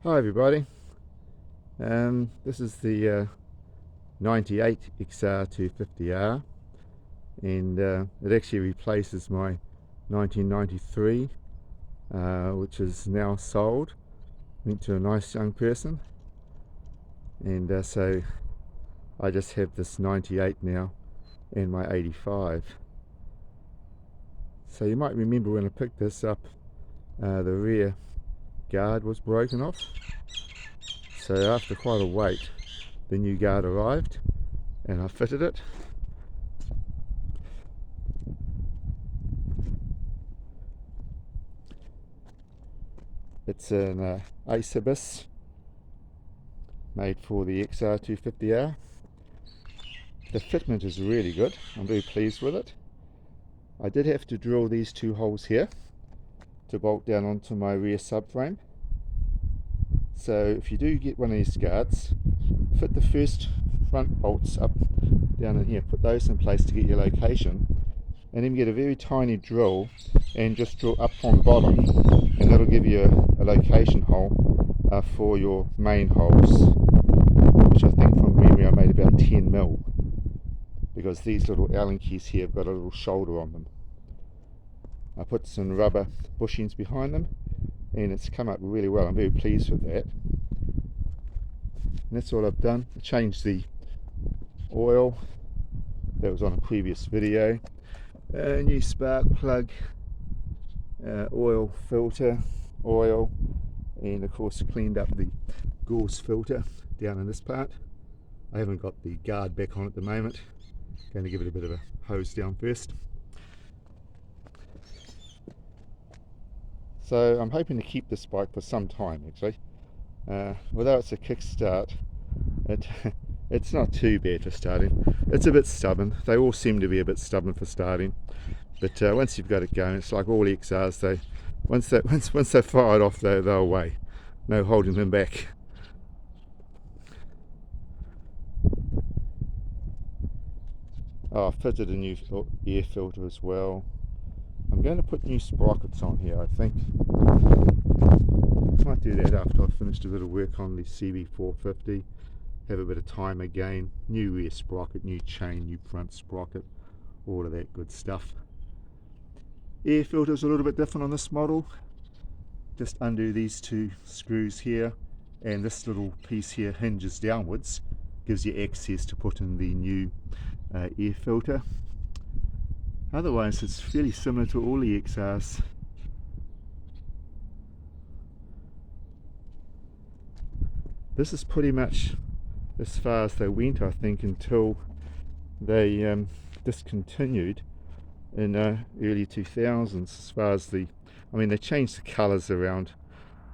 Hi everybody, this is the 98 XR250R, and it actually replaces my 1993 which is now sold. Went to a nice young person, and so I just have this 98 now and my 85. So you might remember when I picked this up, the rear guard was broken off. So after quite a wait, the new guard arrived and I fitted it. It's an Acerbis made for the XR250R. The fitment is really good. I'm very pleased with it. I did have to drill these two holes here to bolt down onto my rear subframe. So if you do get one of these guards, fit the first front bolts up down in here, put those in place to get your location, and then get a very tiny drill and just drill up on the bottom, and that'll give you a location hole for your main holes, which I think from memory I made about 10 mil, because these little Allen keys here have got a little shoulder on them. I put some rubber bushings behind them and it's come up really well. I'm very pleased with that. And that's all I've done. I changed the oil that was on a previous video, a new spark plug, oil filter, oil, and of course cleaned up the gauze filter down in this part. I haven't got the guard back on at the moment. Going to give it a bit of a hose down first. So I'm hoping to keep this bike for some time actually. Although it's a kickstart, it's not too bad for starting. It's a bit stubborn. They all seem to be a bit stubborn for starting, but once you've got it going, it's like all XRs. Once they're fired off, they're away. No holding them back. Oh, I fitted a new air filter as well. I'm going to put new sprockets on here, I think. Might do that after I've finished a bit of work on the CB450. Have a bit of time again. New rear sprocket, new chain, new front sprocket, all of that good stuff. Air filter is a little bit different on this model. Just undo these two screws here, and this little piece here hinges downwards, gives you access to put in the new air filter. Otherwise it's fairly similar to all the XRs. This is pretty much as far as they went, I think, until they discontinued in early 2000s. As far as they changed the colours around,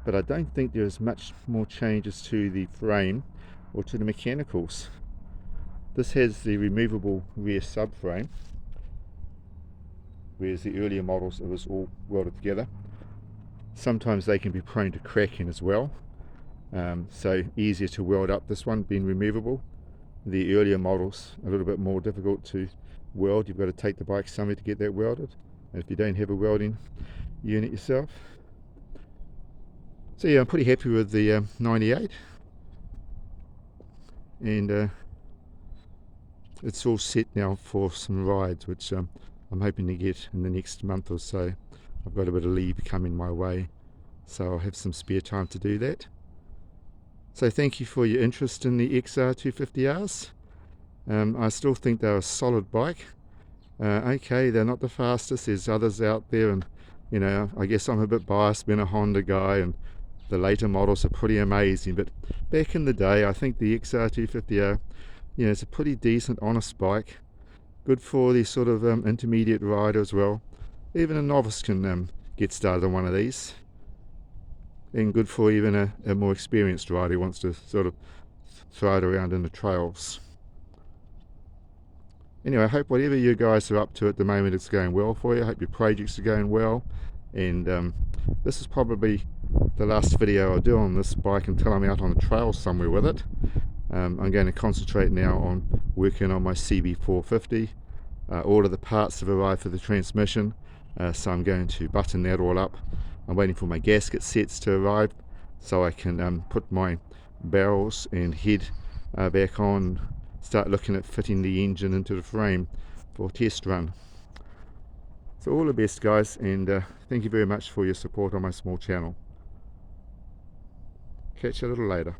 but I don't think there's much more changes to the frame or to the mechanicals. This has the removable rear subframe, whereas the earlier models it was all welded together. Sometimes they can be prone to cracking as well, so easier to weld up, this one being removable. The earlier models a little bit more difficult to weld. You've got to take the bike somewhere to get that welded, and if you don't have a welding unit yourself. So yeah, I'm pretty happy with the 98, and it's all set now for some rides, which I'm hoping to get in the next month or so. I've got a bit of leave coming my way, so I'll have some spare time to do that. So thank you for your interest in the XR250Rs. I still think they're a solid bike. Okay, they're not the fastest. There's others out there, and you know, I guess I'm a bit biased being a Honda guy, and the later models are pretty amazing. But back in the day, I think the XR250R, it's a pretty decent, honest bike. Good for the sort of intermediate rider as well. Even a novice can get started on one of these. And good for even a more experienced rider who wants to sort of throw it around in the trails. Anyway, I hope whatever you guys are up to at the moment is going well for you. I hope your projects are going well. And this is probably the last video I'll do on this bike until I'm out on the trail somewhere with it. I'm going to concentrate now on working on my CB450. All of the parts have arrived for the transmission, so I'm going to button that all up. I'm waiting for my gasket sets to arrive so I can put my barrels and head back on, start looking at fitting the engine into the frame for a test run. So all the best, guys, and thank you very much for your support on my small channel. Catch you a little later.